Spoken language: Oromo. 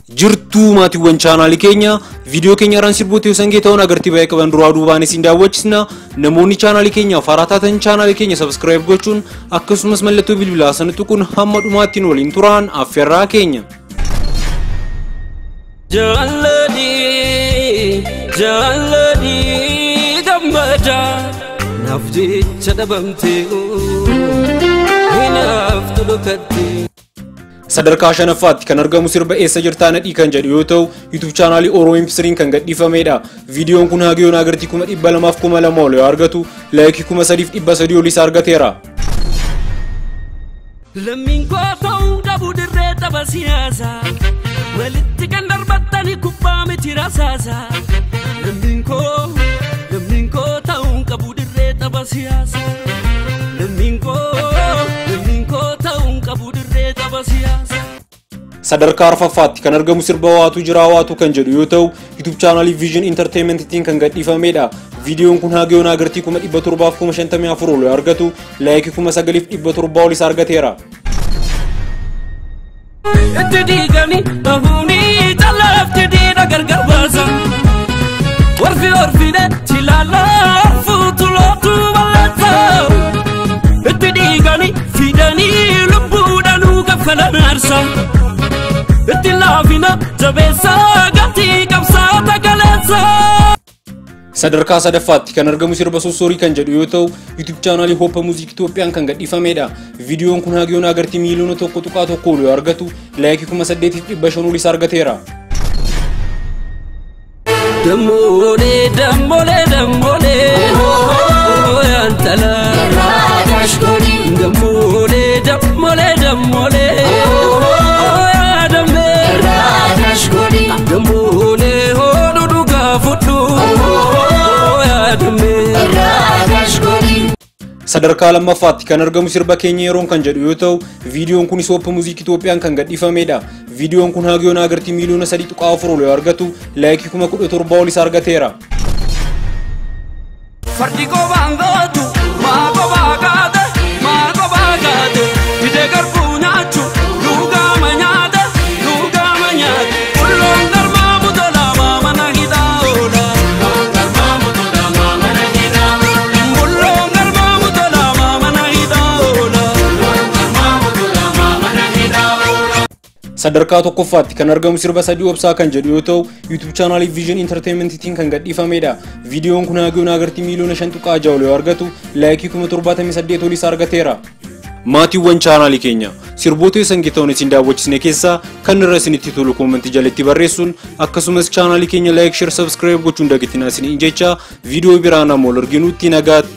Jirtuu maatiiwwan chaanaalii keenya viidiyoo keenya irraan sirboota yoo sangeeta ta'uun agartii baay'ee qaban duraa duubaan isin daawwachiisna. Namoonni chaanaalii keenya faaraa taatan chaanaalii keenya subscribe gochuun akkasumas mallattoo bilbilaa sana tuquun hamma dhumaatti waliin turaan affeerraa keenya. Jaalladhi gammada nafti chadabamte hinaftu dhokatti. Sadarkaa shanaffaatti kan argamu sirba eessa jirtaa nadhii kan jedhu yoo ta'u YouTube chaanaalii Oromoo Impsiriin kan gadhiifamedha. Viidiyoon kun hagayyoon agartii 200,000 ol yoo argatu laayikii 3,300 olis argateera. Lammiin koo ta'uu dhabu dirree tapha siyaasaa walitti kan darbattanii kubbaa miti rasaasaa. Lammiin koo ta'uu qabu dirree tapha siyaasaa. Lammiin koo ta'uu qabu dirree tapha siyaasaa. Sadarkaa arfaffaatti kan argamu sirba waatu jira waatu kan jedhu yoo ta'u YouTube chaanaalii Vision Entertainmentiin kan gadhiifamedha. Viidiyoon kun hagayyoon agartii 754 ol yoo argatu laayikii 9,700 olis argateera. Itti diiganii bahuunii talaafti diina gargar baasa. Orfide tilaalaa fuutu lootu bal'ata. Itti diiganii fidanii lubbuudhaanuu gaffalan aarsa. Itti laafina jabeessaa gatii qabsaa tagaleessa. Sadarkaa sadaffaatti kan argamu sirba sossoorii kan jedhu yoo ta'u YouTube chaanaalii Hope Music Itoophiyaan kan gadhiifamedha. Viidiyoon kun hagayyoon agartii miiliyoona 1.1 ol yoo argatu laayikii 8,500 olis argateera. Dammolee yantala dammolee dammolee hooduu dhugaa fudhu Sadarkaa lammaffaatti kan argamu sirba keenya yeroon kan jedhu yoo ta'u viidiyoon kun Hope Music Itoophiyaan kan gadhiifamedha. Viidiyoon kun hagayyoon agartii miiliyoona 3.4 ol yoo argatu laayikii 17,000 olis argateera. Fardi kophaan gootu maa kophaa gaate bidee garbuu nyaachu lugaama nyaate kulloon galmaa mutola maamana hidhaa oola. Sadarkaa tokkoffaatti kan argamu sirba sadii obsaa kan jedhu yoo ta'u YouTube chaanaalii Vision Entertainmentiin kan gadhiifamedha. Viidiyoon kun hagayyoon agartii miiliyoona 5.6 ol yoo argatu laayikii 78,000 olis argateera. Maatiiwwan chaanaalii keenya sirboota sangeeta ta'uun isin daawwachiisne keessaa kan irra isinitti tolu koomentii jalatti barreessuun akkasumas chaanaalii keenya like share subscribe gochuun dagatinaa isiniin jecha viidiyoo biraan ammoo arginutti nagaatti.